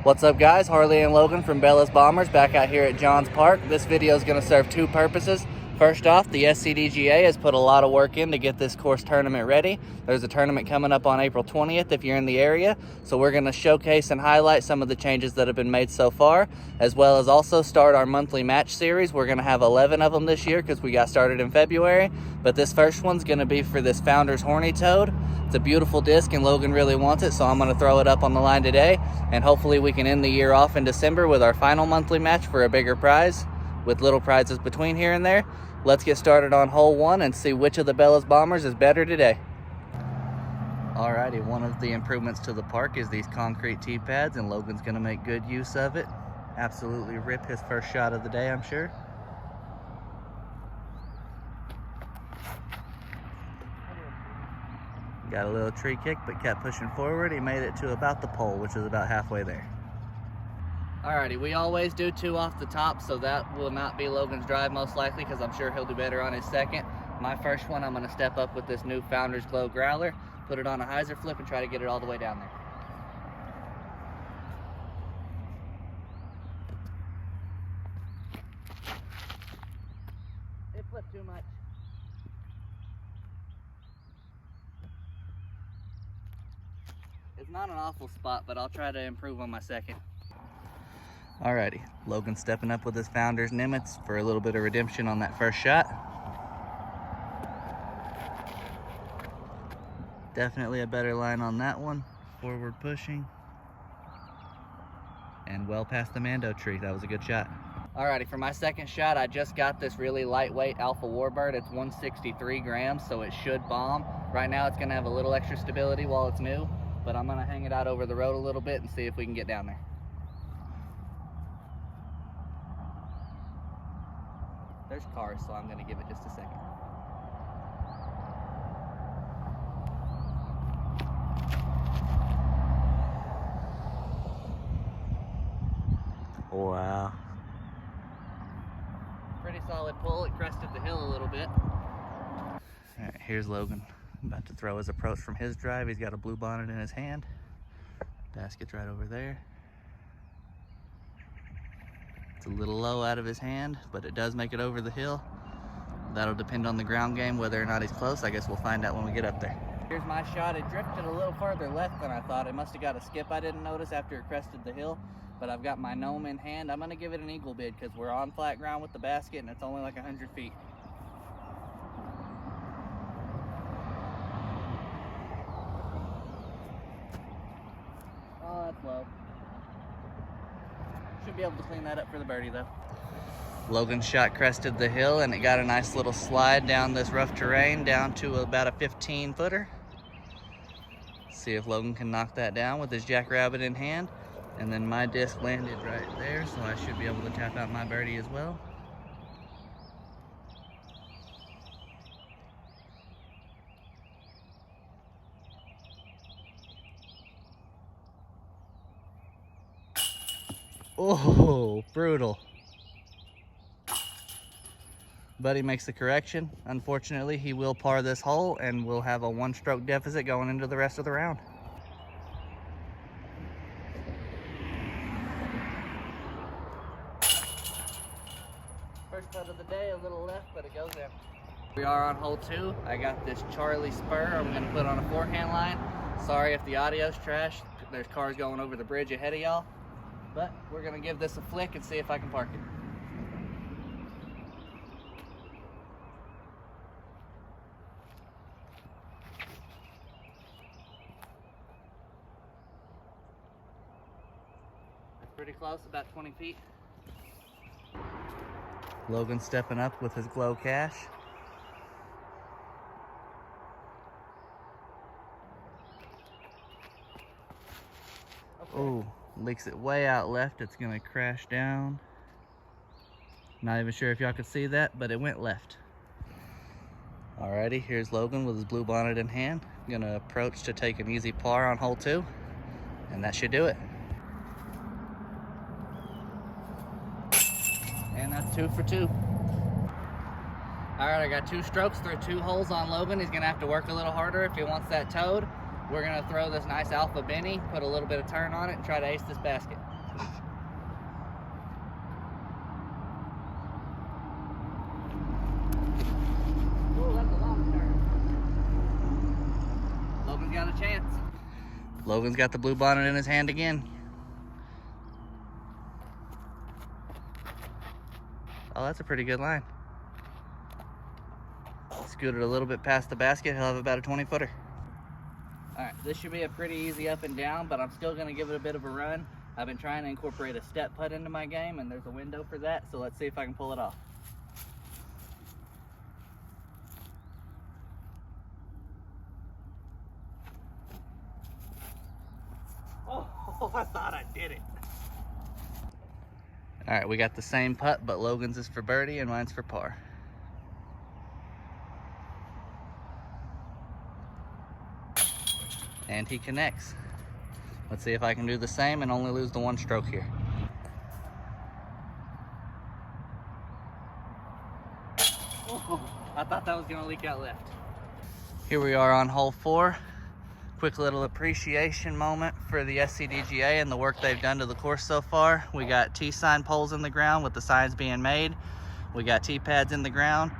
What's up guys, Harley and Logan from Bella's Bombers back out here at Johns Park. This video is going to serve two purposes. First off, the SCDGA has put a lot of work in to get this course tournament ready. There's a tournament coming up on April 20th if you're in the area. So we're going to showcase and highlight some of the changes that have been made so far, as well as also start our monthly match series. We're going to have 11 of them this year because we got started in February. But this first one's going to be for this Founder's Horny Toad. It's a beautiful disc and Logan really wants it, so I'm going to throw it up on the line today. And hopefully we can end the year off in December with our final monthly match for a bigger prize, with little prizes between here and there. Let's get started on hole one and see which of the Bella's Bombers is better today. Alrighty, one of the improvements to the park is these concrete tee pads, and Logan's gonna make good use of it. Absolutely rip his first shot of the day, I'm sure. Got a little tree kick, but kept pushing forward. He made it to about the pole, which is about halfway there. Alrighty, we always do two off the top, so that will not be Logan's drive most likely, because I'm sure he'll do better on his second. My first one, I'm going to step up with this new Founder's Glow Growler, put it on a hyzer flip, and try to get it all the way down there. It flipped too much. It's not an awful spot, but I'll try to improve on my second. Alrighty, Logan stepping up with his Founder's Nimitz for a little bit of redemption on that first shot. Definitely a better line on that one. Forward pushing. And well past the Mando tree. That was a good shot. Alrighty, for my second shot, I just got this really lightweight Alpha Warbird. It's 163 grams, so it should bomb. Right now it's gonna have a little extra stability while it's new, but I'm gonna hang it out over the road a little bit and see if we can get down there. There's cars, so I'm gonna give it just a second. Wow. Pretty solid pull. It crested the hill a little bit. All right, here's Logan. About to throw his approach from his drive. He's got a blue bonnet in his hand. Basket's right over there. It's a little low out of his hand, but it does make it over the hill. That'll depend on the ground game, whether or not he's close. I guess we'll find out when we get up there. Here's my shot. It drifted a little farther left than I thought. It must have got a skip I didn't notice after it crested the hill, but I've got my gnome in hand. I'm gonna give it an eagle bid because we're on flat ground with the basket and it's only like 100 feet. Oh, that's low. Should be able to clean that up for the birdie though. Logan's shot crested the hill and it got a nice little slide down this rough terrain down to about a 15-footer. See if Logan can knock that down with his jackrabbit in hand. And then my disc landed right there, so I should be able to tap out my birdie as well. Oh, brutal. Buddy makes the correction. Unfortunately, he will par this hole and we'll have a one-stroke deficit going into the rest of the round. First putt of the day, a little left, but it goes in. We are on hole two. I got this Charlie spur I'm gonna put on a forehand line. Sorry if the audio's trash. There's cars going over the bridge ahead of y'all. But we're gonna give this a flick and see if I can park it. That's pretty close, about 20 feet. Logan stepping up with his glow cash. Okay. Oh, leaks it way out left. It's gonna crash down. Not even sure if y'all could see that, but it went left. Alrighty, here's Logan with his blue bonnet in hand. Gonna approach to take an easy par on hole two, and that should do it. And that's 2 for 2. All right, I got 2 strokes through 2 holes on Logan. He's gonna have to work a little harder if he wants that toad. We're gonna throw this nice Alpha Benny, put a little bit of turn on it, and try to ace this basket. Ooh, that's a long turn. Logan's got a chance. Logan's got the blue bonnet in his hand again. Oh, that's a pretty good line. Scoot it a little bit past the basket, he'll have about a 20-footer. All right, this should be a pretty easy up and down, but I'm still gonna give it a bit of a run. I've been trying to incorporate a step putt into my game, and there's a window for that, so let's see if I can pull it off. Oh, I thought I did it. All right, we got the same putt, but Logan's is for birdie and mine's for par. And he connects. Let's see if I can do the same and only lose the one stroke here. Oh, I thought that was gonna leak out left. Here we are on hole 4. Quick little appreciation moment for the SCDGA and the work they've done to the course so far. We got T-sign poles in the ground with the signs being made. We got T-pads in the ground.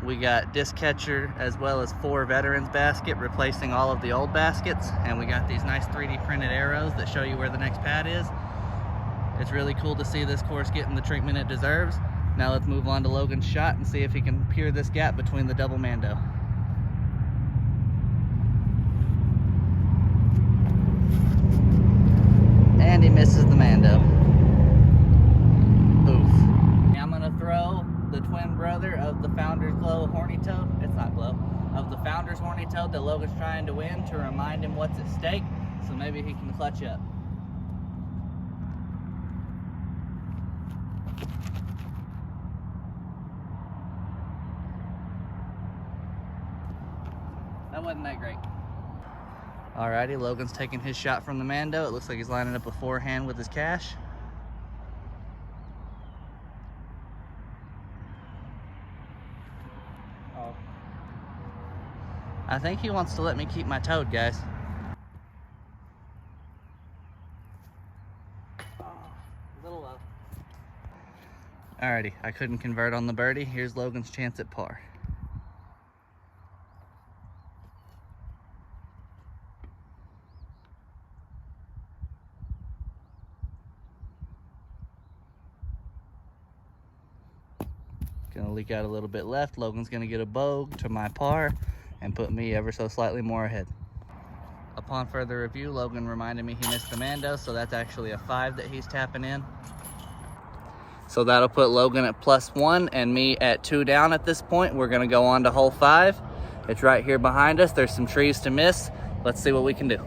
We got disc catcher as well as 4 veterans basket replacing all of the old baskets. And we got these nice 3D printed arrows that show you where the next pad is. It's really cool to see this course getting the treatment it deserves. Now let's move on to Logan's shot and see if he can peer this gap between the double mando. And he misses the mando. Oof. I'm gonna throw the twin brother of the Founder's Glow horny toad. It's not glow. Of the Founder's horny toad that Logan's trying to win to remind him what's at stake, so maybe he can clutch up. That wasn't that great. Alrighty, Logan's taking his shot from the mando. It looks like he's lining up a forehand with his cash. Oh. I think he wants to let me keep my toad, guys. Oh, a little low. Alrighty, I couldn't convert on the birdie. Here's Logan's chance at par. Gonna leak out a little bit left. Logan's gonna get a bogue to my par and put me ever so slightly more ahead. Upon further review, Logan reminded me he missed the mando, so that's actually a 5 that he's tapping in. So that'll put Logan at +1 and me at 2 down at this point. We're gonna go on to hole 5. It's right here behind us. There's some trees to miss. Let's see what we can do.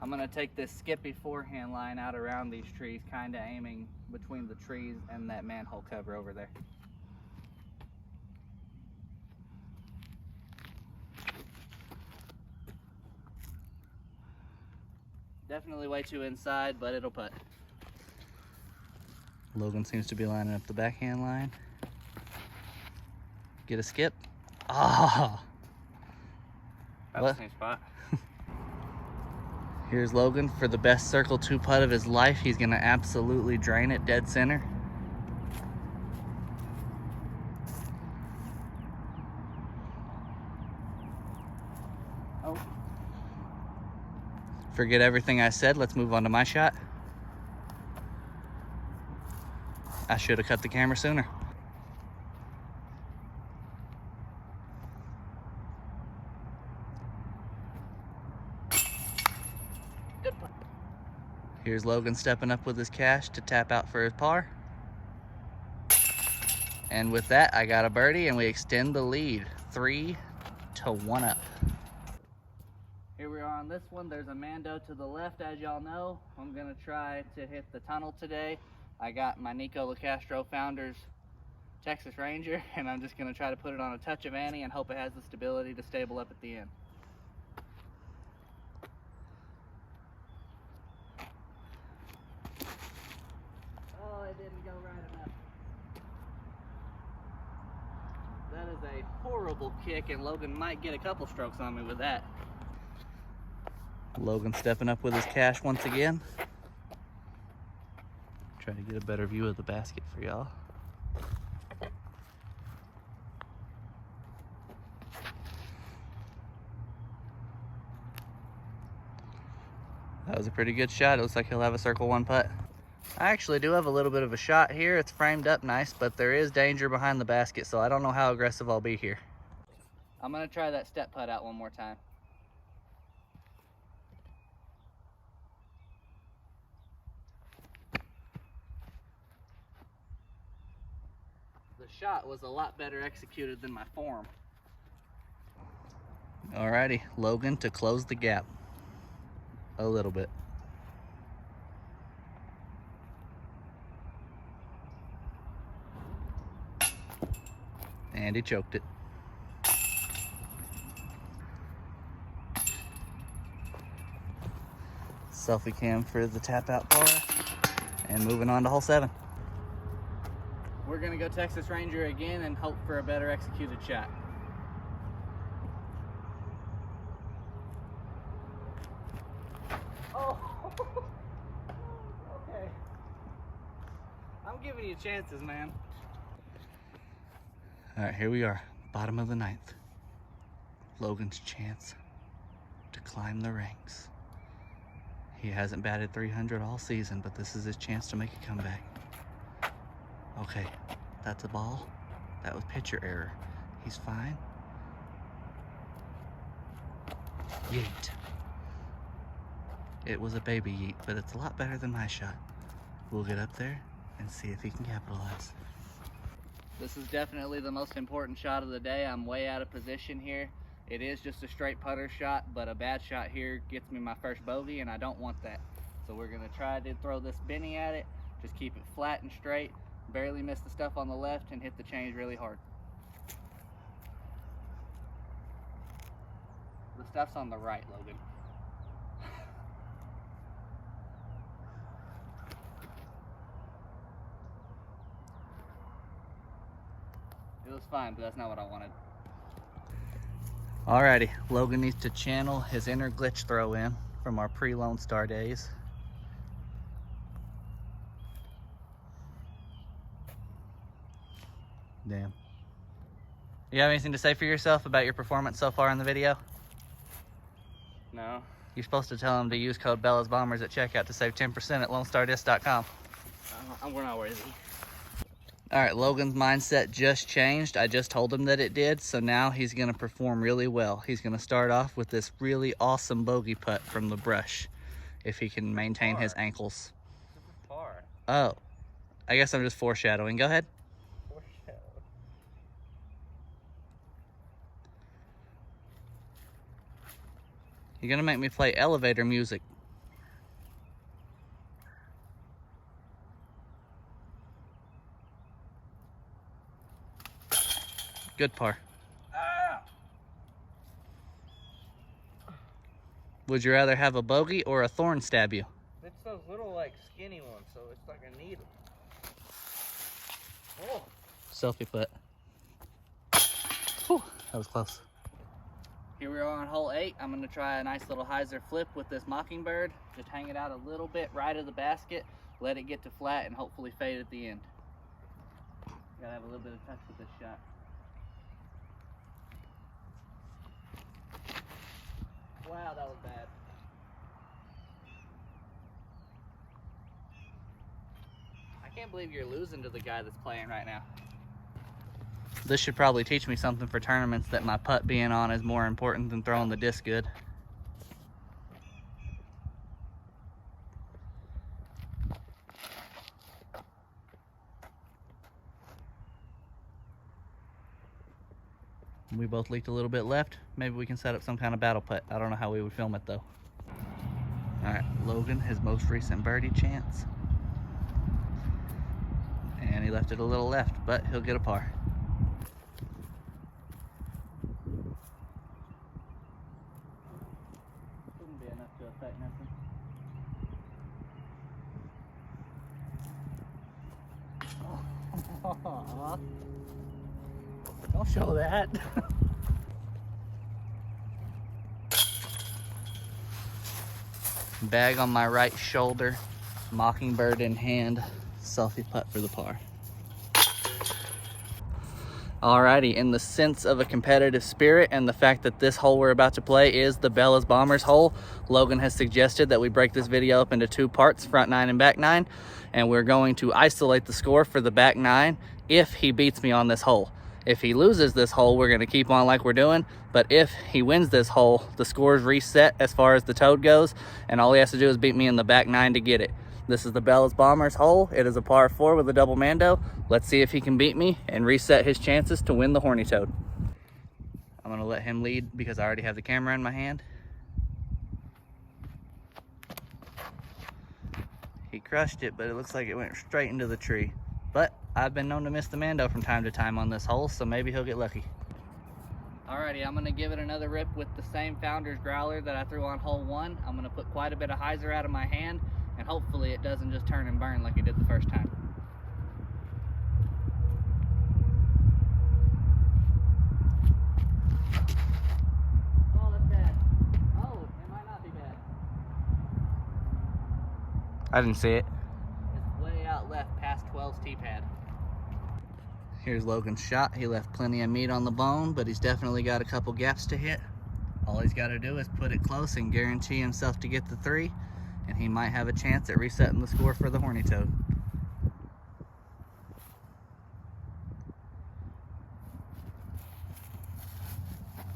I'm gonna take this skippy forehand line out around these trees, kinda aiming between the trees and that manhole cover over there. Definitely way too inside, but it'll putt. Logan seems to be lining up the backhand line. Get a skip. Ah! That's the same spot. Here's Logan for the best circle 2 putt of his life. He's gonna absolutely drain it dead center. Oh. Forget everything I said. Let's move on to my shot. I should have cut the camera sooner. Here's Logan stepping up with his cash to tap out for his par. And with that, I got a birdie and we extend the lead 3-1 up. Here we are on this one. There's a mando to the left, as y'all know. I'm gonna try to hit the tunnel today. I got my Nico LaCastro Founders Texas Ranger, and I'm just gonna try to put it on a touch of Annie and hope it has the stability to stable up at the end. Oh, it didn't go right enough. That is a a horrible kick, and Logan might get a couple strokes on me with that. Logan stepping up with his cash once again. Try to get a better view of the basket for y'all. That was a pretty good shot. It looks like he'll have a circle one putt. I actually do have a little bit of a shot here. It's framed up nice, but there is danger behind the basket, so I don't know how aggressive I'll be here. I'm gonna try that step putt out one more time. The shot was a lot better executed than my form. Alrighty, Logan to close the gap a little bit. And he choked it. Selfie cam for the tap out par, and moving on to hole 7. We're gonna go Texas Ranger again and hope for a better executed shot. Oh, okay. I'm giving you chances, man. All right, here we are, bottom of the 9th. Logan's chance to climb the ranks. He hasn't batted 300 all season, but this is his chance to make a comeback. Okay, that's a ball. That was pitcher error. He's fine. Yeet. It was a baby yeet, but it's a lot better than my shot. We'll get up there and see if he can capitalize. This is definitely the most important shot of the day. I'm way out of position here. It is just a straight putter shot, but a bad shot here gets me my first bogey, and I don't want that. So we're gonna try to throw this Benny at it, just keep it flat and straight, barely miss the stuff on the left, and hit the change really hard. The stuff's on the right, Logan. It was fine, but that's not what I wanted. Alrighty, Logan needs to channel his inner glitch throw in from our pre-Lone Star days. Damn. You have anything to say for yourself about your performance so far in the video? No. You're supposed to tell him to use code BellasBombers at checkout to save 10% at LoneStarDisc.com. We're not worthy. All right, Logan's mindset just changed. I just told him that it did, so now he's gonna perform really well. He's gonna start off with this really awesome bogey putt from the brush, if he can maintain his ankles. Par. Oh, I guess I'm just foreshadowing. Go ahead. Foreshadow. You're gonna make me play elevator music. Good par. Ah! Would you rather have a bogey or a thorn stab you? It's those little, like, skinny ones, so it's like a needle. Oh. Selfie putt. Whew, that was close. Here we are on hole 8. I'm gonna try a nice little hyzer flip with this Mockingbird. Just hang it out a little bit right of the basket, let it get to flat, and hopefully fade at the end. Gotta have a little bit of touch with this shot. Wow, that was bad. I can't believe you're losing to the guy that's playing right now. This should probably teach me something for tournaments, that my putt being on is more important than throwing the disc good. We both leaked a little bit left. Maybe we can set up some kind of battle putt. I don't know how we would film it though. All right, Logan, his most recent birdie chance. And he left it a little left, but he'll get a par. Wouldn't be enough to affect nothing. Don't show that. Bag on my right shoulder, mockingbird in hand, selfie putt for the par. Alrighty, in the sense of a competitive spirit and the fact that this hole we're about to play is the Bellas Bombers hole, Logan has suggested that we break this video up into 2 parts, front 9 and back 9, and we're going to isolate the score for the back 9 if he beats me on this hole. If he loses this hole, we're going to keep on like we're doing, but if he wins this hole, the score's reset as far as the toad goes, and all he has to do is beat me in the back 9 to get it. This is the Bellas Bombers hole. It is a par 4 with a double mando. Let's see if he can beat me and reset his chances to win the horny toad. I'm gonna let him lead because I already have the camera in my hand. He crushed it, but it looks like it went straight into the tree. But I've been known to miss the mando from time to time on this hole, so maybe he'll get lucky. Alrighty, I'm gonna give it another rip with the same Founder's growler that I threw on hole 1. I'm gonna put quite a bit of hyzer out of my hand, and hopefully it doesn't just turn and burn like it did the first time. Oh, that's bad. Oh, it might not be bad. I didn't see it. It's way out left past 12's tee pad. Here's Logan's shot. He left plenty of meat on the bone, but he's definitely got a couple gaps to hit. All he's got to do is put it close and guarantee himself to get the 3, and he might have a chance at resetting the score for the horny toad.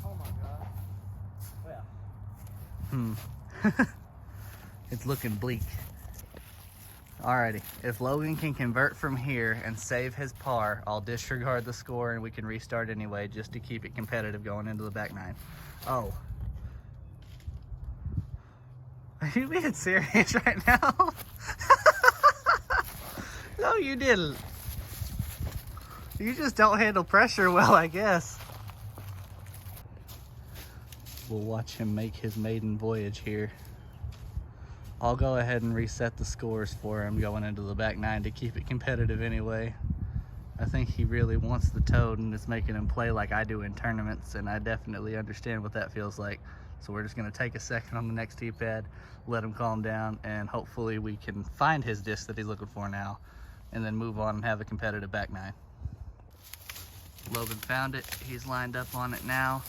Oh my god. Well. It's looking bleak. Alrighty, if Logan can convert from here and save his par, I'll disregard the score and we can restart anyway just to keep it competitive going into the back 9. Oh. Are you being serious right now? No, you didn't. You just don't handle pressure well, I guess. We'll watch him make his maiden voyage here. I'll go ahead and reset the scores for him going into the back 9 to keep it competitive anyway. I think he really wants the toad and it's making him play like I do in tournaments, and I definitely understand what that feels like. So we're just gonna take a second on the next tee pad, let him calm down, and hopefully we can find his disc that he's looking for now, and then move on and have a competitive back 9. Logan found it, he's lined up on it now.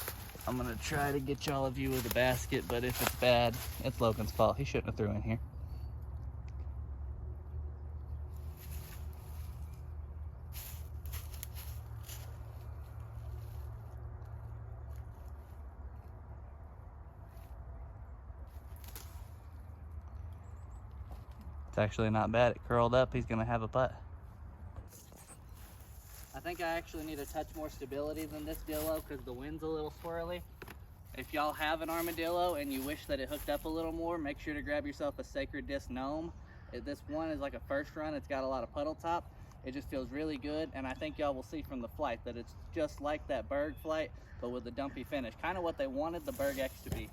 I'm gonna try to get y'all a view of the basket, but if it's bad, it's Logan's fault. He shouldn't have threw in here. It's actually not bad. It curled up. He's gonna have a putt. I think I actually need a touch more stability than this Dillo because the wind's a little swirly. If y'all have an armadillo and you wish that it hooked up a little more, make sure to grab yourself a Sacred Disc Gnome. This one is like a first run. It's got a lot of puddle top. It just feels really good, and I think y'all will see from the flight that it's just like that Berg flight, but with a dumpy finish. Kind of what they wanted the Berg X to be.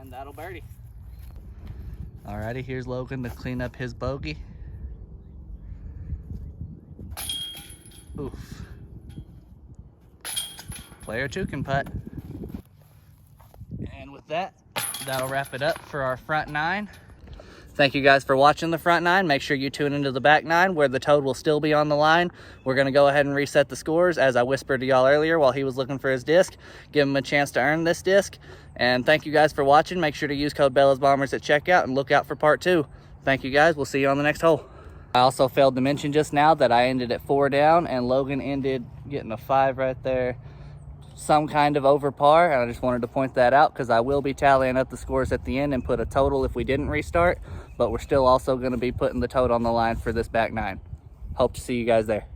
And that'll birdie. Alrighty, here's Logan to clean up his bogey. Oof. Player 2 can putt. And with that, that'll wrap it up for our front 9. Thank you guys for watching the front 9. Make sure you tune into the back 9 where the toad will still be on the line. We're gonna go ahead and reset the scores as I whispered to y'all earlier while he was looking for his disc. Give him a chance to earn this disc. And thank you guys for watching. Make sure to use code BellasBombers at checkout and look out for part 2. Thank you guys. We'll see you on the next hole. I also failed to mention just now that I ended at 4 down and Logan ended getting a 5 right there. Some kind of over par, and I just wanted to point that out because I will be tallying up the scores at the end and put a total if we didn't restart, but we're still also going to be putting the toad on the line for this back 9. Hope to see you guys there.